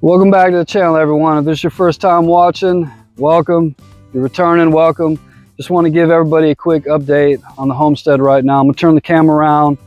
Welcome back to the channel, everyone. If this is your first time watching, welcome. If you're returning, welcome. Just want to give everybody a quick update on the homestead right now. I'm gonna turn the camera around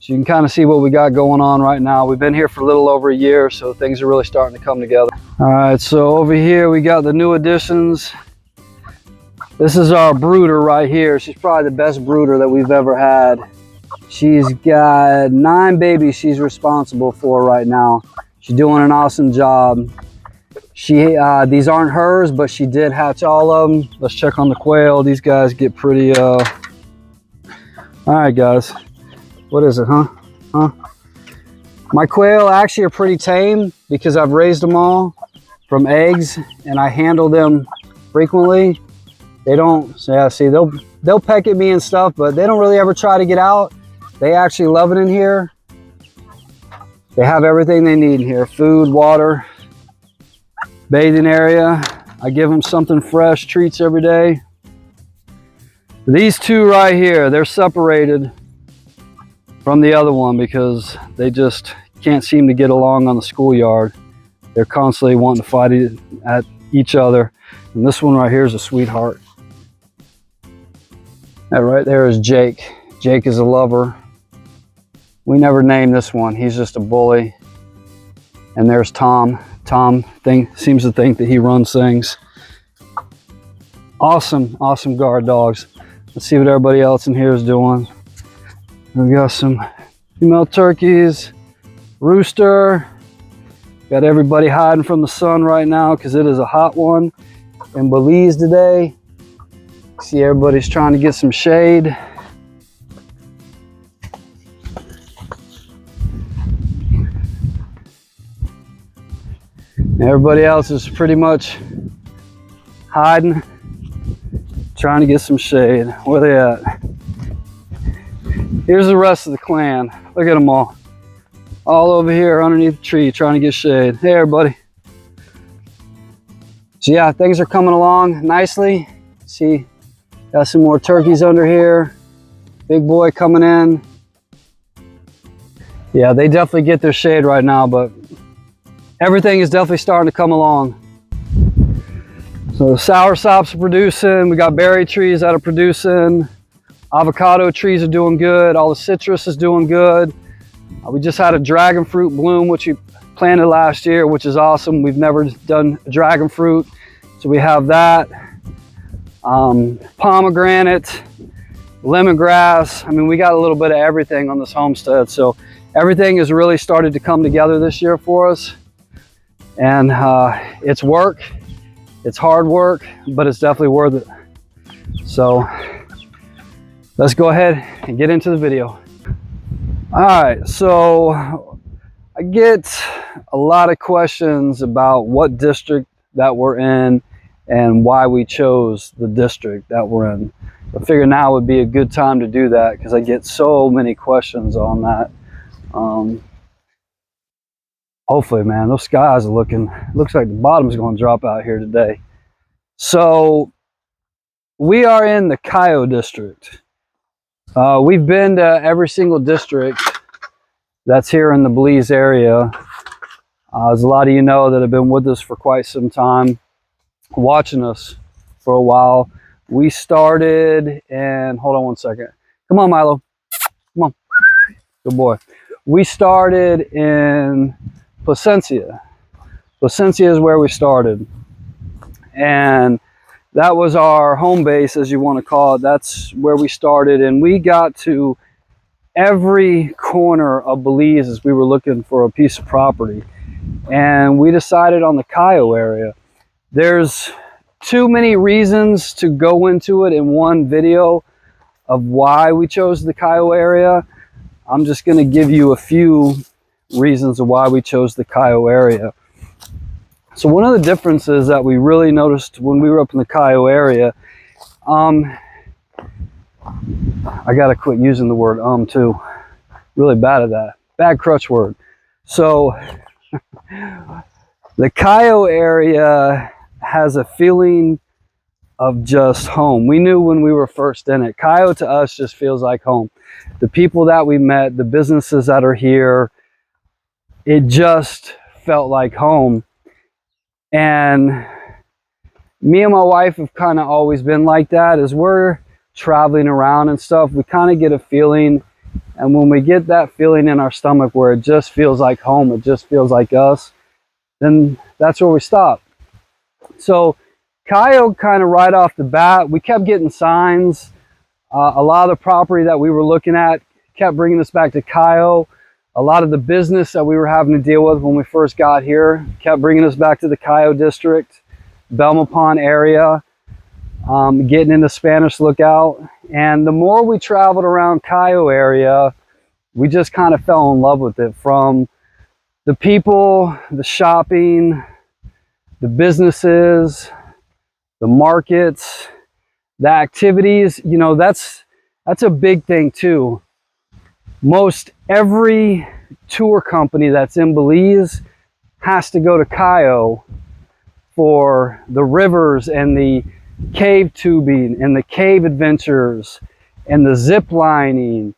so you can kind of see what we got going on right now. We've been here for a little over a year, so things are really starting to come together. All right, so over here we got the new additions. This is our brooder right here. She's probably the best brooder that we've ever had. She's got 9 babies she's responsible for right now. She's doing an awesome job. These aren't hers, but she did hatch all of them. Let's check on the quail. These guys get pretty, all right, guys. What is it, huh? My quail actually are pretty tame because I've raised them all from eggs and I handle them frequently. They don't, yeah, see, they'll peck at me and stuff, but they don't really ever try to get out. They actually love it in here. They have everything they need in here: food, water, bathing area. I give them something fresh, treats every day. These two right here, they're separated from the other one because they just can't seem to get along on the schoolyard. They're constantly wanting to fight at each other. And this one right here is a sweetheart. That right there is Jake. Jake is a lover. We never named this one. He's just a bully. And there's Tom. Tom seems to think that he runs things. Awesome, awesome guard dogs. Let's see what everybody else in here is doing. We've got some female turkeys, rooster. Got everybody hiding from the sun right now because it is a hot one in Belize today. See, everybody's trying to get some shade. Everybody else is pretty much hiding, trying to get some shade. Where they at? Here's the rest of the clan. Look at them all over here underneath the tree trying to get shade. Hey, everybody. So yeah, things are coming along nicely. See, got some more turkeys under here. Big boy coming in. Yeah, they definitely get their shade right now, but everything is definitely starting to come along. So the soursops are producing. We got berry trees that are producing. Avocado trees are doing good. All the citrus is doing good. We just had a dragon fruit bloom, which we planted last year, which is awesome. We've never done dragon fruit, so we have that. Pomegranate, lemongrass. I mean, we got a little bit of everything on this homestead. So everything has really started to come together this year for us. And it's work, it's hard work, but it's definitely worth it. So let's go ahead and get into the video. All right, so I get a lot of questions about what district that we're in and why we chose the district that we're in. I figured now would be a good time to do that because I get so many questions on that. Hopefully, man, those skies are looks like the bottom's going to drop out here today. So we are in the Cayo District. We've been to every single district that's here in the Belize area. There's a lot of you know that have been with us for quite some time, watching us for a while. We started in, hold on one second. Come on, Milo. Come on. Good boy. We started in Placencia. Placencia is where we started. And that was our home base, as you want to call it. That's where we started. And we got to every corner of Belize as we were looking for a piece of property. And we decided on the Cayo area. There's too many reasons to go into it in one video of why we chose the Cayo area. I'm just going to give you a few reasons of why we chose the Cayo area. So one of the differences that we really noticed when we were up in the Cayo area, I gotta quit using the word too. Really bad at that. Bad crutch word. So the Cayo area has a feeling of just home. We knew when we were first in it. Cayo to us just feels like home. The people that we met, the businesses that are here, it just felt like home. And me and my wife have kind of always been like that. As we're traveling around and stuff, we kind of get a feeling, and when we get that feeling in our stomach where it just feels like home, it just feels like us, then that's where we stop. So Cayo, kind of right off the bat, we kept getting signs. A lot of the property that we were looking at kept bringing us back to Cayo. A lot of the business that we were having to deal with when we first got here kept bringing us back to the Cayo District, Belmopon area, getting into Spanish Lookout. And the more we traveled around Cayo area, we just kind of fell in love with it. From the people, the shopping, the businesses, the markets, the activities, you know, that's a big thing too. Most every tour company that's in Belize has to go to Cayo for the rivers and the cave tubing and the cave adventures and the zip lining.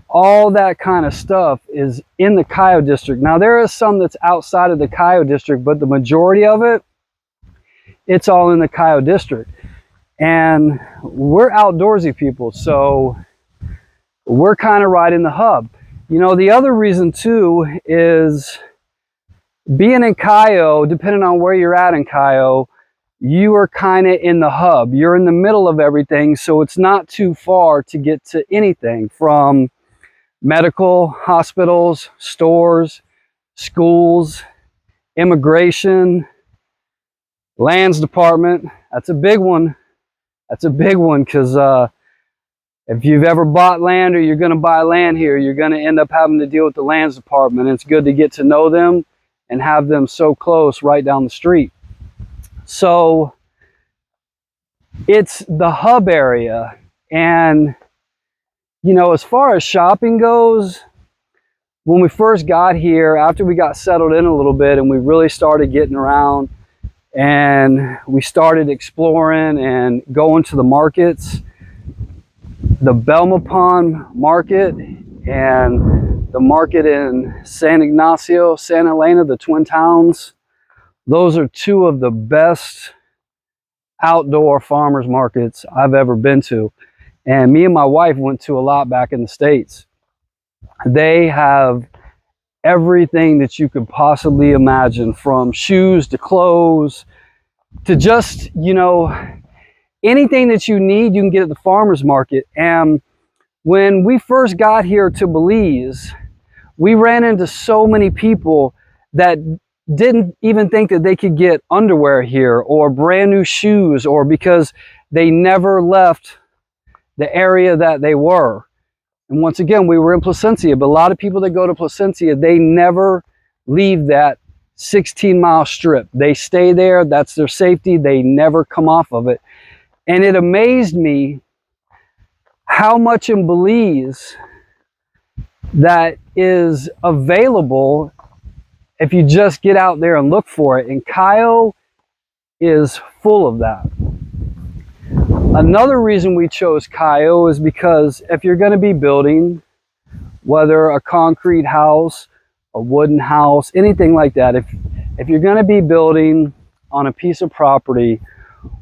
All that kind of stuff is in the Cayo District. Now there is some that's outside of the Cayo District, but the majority of it, it's all in the Cayo District. And we're outdoorsy people, so we're kind of right in the hub. You know, the other reason too is being in Cayo, depending on where you're at in Cayo, you are kind of in the hub. You're in the middle of everything, so it's not too far to get to anything, from medical, hospitals, stores, schools, immigration, lands department. That's a big one. That's a big one, because if you've ever bought land or you're going to buy land here, you're going to end up having to deal with the lands department. It's good to get to know them and have them so close right down the street. So it's the hub area. And, you know, as far as shopping goes, when we first got here, after we got settled in a little bit and we really started getting around and we started exploring and going to the markets, the Belmopon market and the market in San Ignacio, Santa Elena, the Twin Towns, those are two of the best outdoor farmers markets I've ever been to. And me and my wife went to a lot back in the States. They have everything that you could possibly imagine, from shoes to clothes to just, you know, anything that you need, you can get at the farmers market. And when we first got here to Belize, we ran into so many people that didn't even think that they could get underwear here or brand new shoes, or because they never left the area that they were. And once again, we were in Placencia, but a lot of people that go to Placencia, they never leave that 16-mile strip. They stay there. That's their safety. They never come off of it. And it amazed me how much in Belize that is available if you just get out there and look for it. And Cayo is full of that. Another reason we chose Cayo is because if you're going to be building, whether a concrete house, a wooden house, anything like that, if you're going to be building on a piece of property,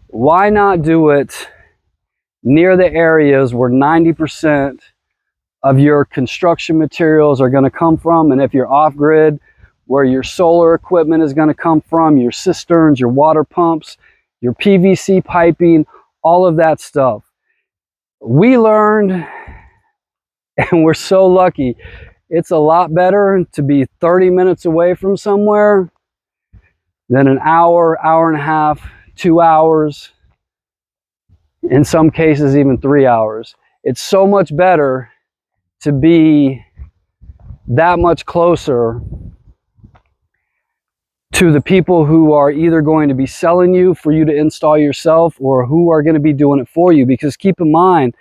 why not do it near the areas where 90% of your construction materials are going to come from? And if you're off-grid, where your solar equipment is going to come from, your cisterns, your water pumps, your PVC piping, all of that stuff. We learned, and we're so lucky, it's a lot better to be 30 minutes away from somewhere than an hour, hour and a half, 2 hours, in some cases even 3 hours. It's so much better to be that much closer to the people who are either going to be selling you for you to install yourself, or who are going to be doing it for you. Because keep in mind,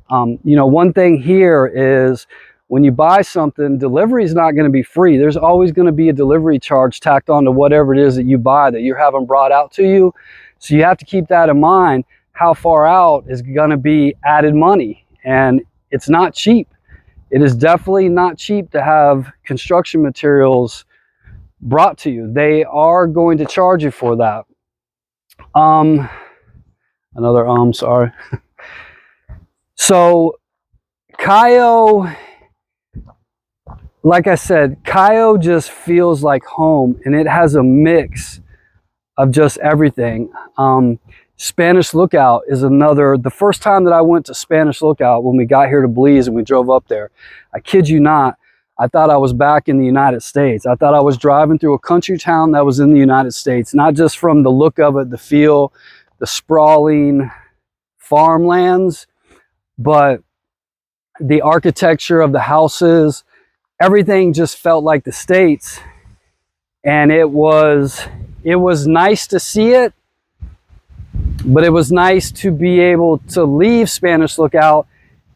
you know, one thing here is when you buy something, delivery is not going to be free. There's always going to be a delivery charge tacked on to whatever it is that you buy, that you're having brought out to you. So you have to keep that in mind. How far out is going to be added money, and it's not cheap. It is definitely not cheap to have construction materials brought to you. They are going to charge you for that. Sorry. So Cayo, like I said, Cayo just feels like home, and it has a mix of just everything. Spanish Lookout is another. The first time that I went to Spanish Lookout, when we got here to Belize and we drove up there, I kid you not, I thought I was back in the United States. I thought I was driving through a country town that was in the United States, not just from the look of it, the feel, the sprawling farmlands, but the architecture of the houses. Everything just felt like the States, and it was nice to see it, but it was nice to be able to leave Spanish Lookout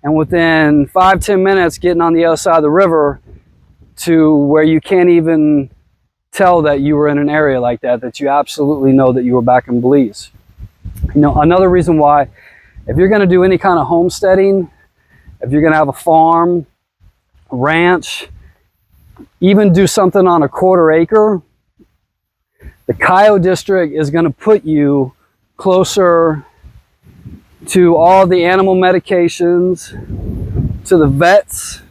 and within 5-10 minutes getting on the other side of the river to where you can't even tell that you were in an area like that, that you absolutely know that you were back in Belize. You know, another reason why, if you're going to do any kind of homesteading, if you're going to have a farm, ranch, even do something on a 1/4 acre, the Cayo District is going to put you closer to all the animal medications, to the vets,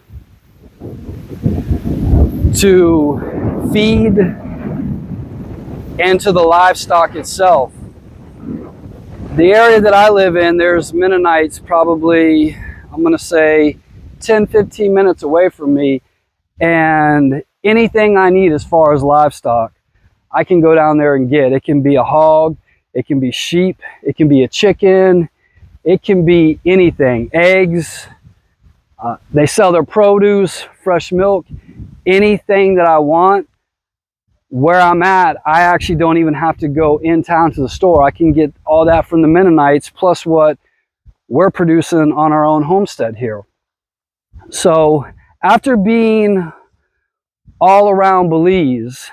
to feed, and to the livestock itself. The area that I live in, there's Mennonites probably, I'm going to say 10-15 minutes away from me, and anything I need as far as livestock, I can go down there and get. It can be a hog, it can be sheep, it can be a chicken, it can be anything, eggs. They sell their produce, fresh milk, anything that I want. Where I'm at, I actually don't even have to go in town to the store. I can get all that from the Mennonites, plus what we're producing on our own homestead here. So after being all around Belize,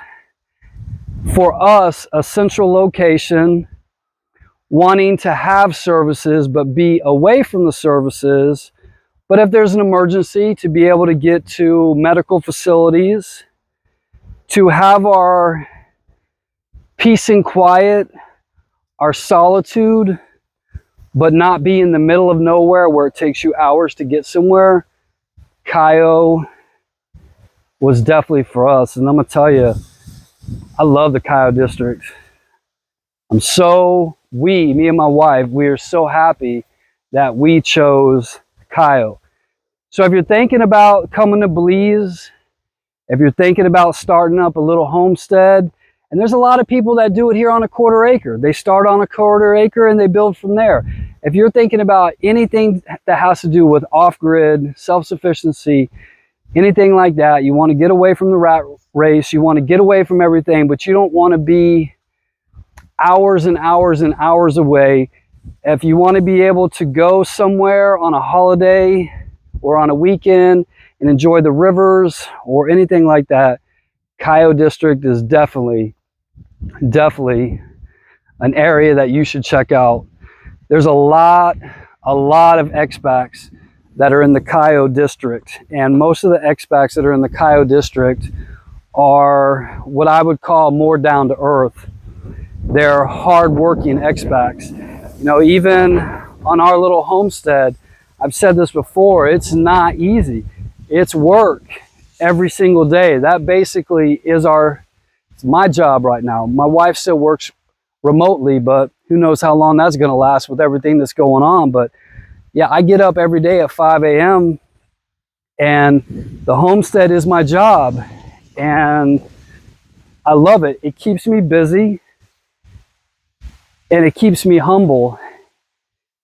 for us, a central location, wanting to have services but be away from the services, but if there's an emergency, to be able to get to medical facilities, to have our peace and quiet, our solitude, but not be in the middle of nowhere where it takes you hours to get somewhere, Cayo was definitely for us. And I'm going to tell you, I love the Cayo District. Me and my wife, we are so happy that we chose Cayo. So if you're thinking about coming to Belize, if you're thinking about starting up a little homestead, and there's a lot of people that do it here on a 1/4 acre. They start on a 1/4 acre and they build from there. If you're thinking about anything that has to do with off-grid, self-sufficiency, anything like that, you want to get away from the rat race, you want to get away from everything, but you don't want to be hours and hours and hours away. If you want to be able to go somewhere on a holiday or on a weekend and enjoy the rivers or anything like that, Cayo District is definitely an area that you should check out. There's a lot of expats that are in the Cayo District, and most of the expats that are in the Cayo District are what I would call more down to earth. They're hard-working expats. You know, even on our little homestead, I've said this before, it's not easy. It's work every single day. That basically is it's my job right now. My wife still works remotely, but who knows how long that's going to last with everything that's going on. But yeah, I get up every day at 5 a.m. and the homestead is my job, and I love it. It keeps me busy and it keeps me humble.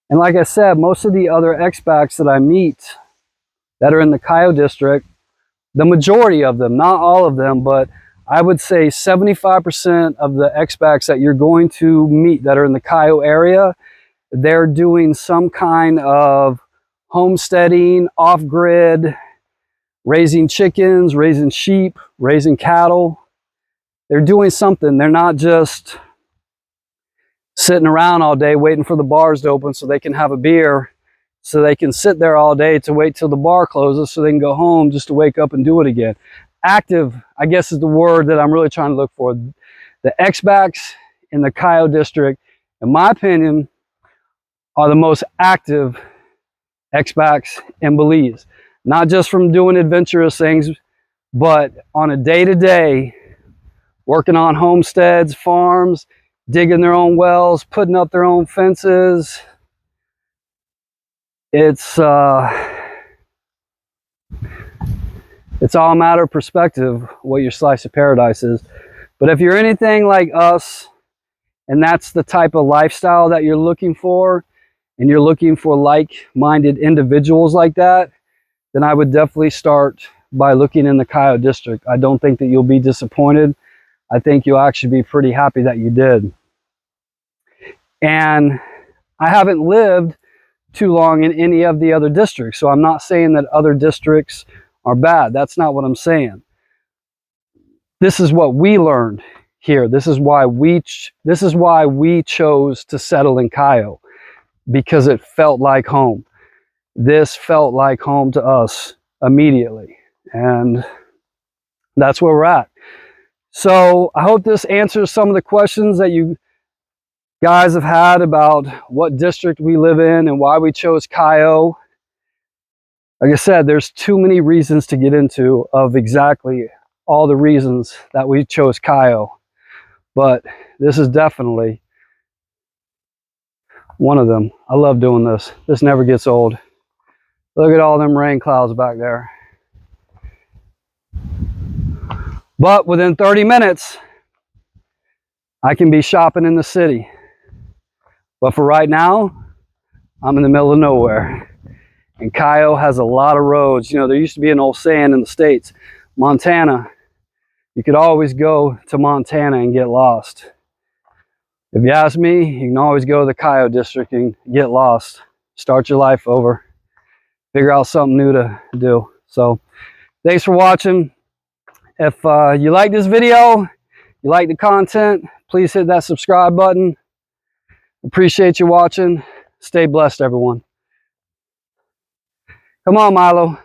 And like I said, most of the other expats that I meet that are in the Cayo District, the majority of them, not all of them, but I would say 75% of the expats that you're going to meet that are in the Cayo area, they're doing some kind of homesteading, off-grid, raising chickens, raising sheep, raising cattle. They're doing something. They're not just sitting around all day waiting for the bars to open so they can have a beer, so they can sit there all day to wait till the bar closes so they can go home just to wake up and do it again. active, I guess is the word that I'm really trying to look for. The Expats in the Cayo District, in my opinion, are the most active expats in Belize. Not just from doing adventurous things, but on a day-to-day, working on homesteads, farms, digging their own wells, putting up their own fences. It's all a matter of perspective what your slice of paradise is. But if you're anything like us, and that's the type of lifestyle that you're looking for, and you're looking for like-minded individuals like that, then I would definitely start by looking in the Cayo District. I don't think that you'll be disappointed. I think you'll actually be pretty happy that you did. And I haven't lived too long in any of the other districts, so I'm not saying that other districts are bad. That's not what I'm saying. This is what we learned here. This is why we chose to settle in Cayo, because it felt like home. This felt like home to us immediately, and that's where we're at. So I hope this answers some of the questions that you guys have had about what district we live in and why we chose Cayo. Like I said, there's too many reasons to get into of exactly all the reasons that we chose Cayo, but this is definitely one of them. I love doing this. This never gets old. Look at all them rain clouds back there. But within 30 minutes, I can be shopping in the city. But for right now, I'm in the middle of nowhere. And Cayo has a lot of roads. You know, there used to be an old saying in the States, Montana, you could always go to Montana and get lost. If you ask me, you can always go to the Cayo District and get lost. Start your life over. Figure out something new to do. So, thanks for watching. If you like this video, you like the content, please hit that subscribe button. Appreciate you watching. Stay blessed, everyone. Come on, Milo.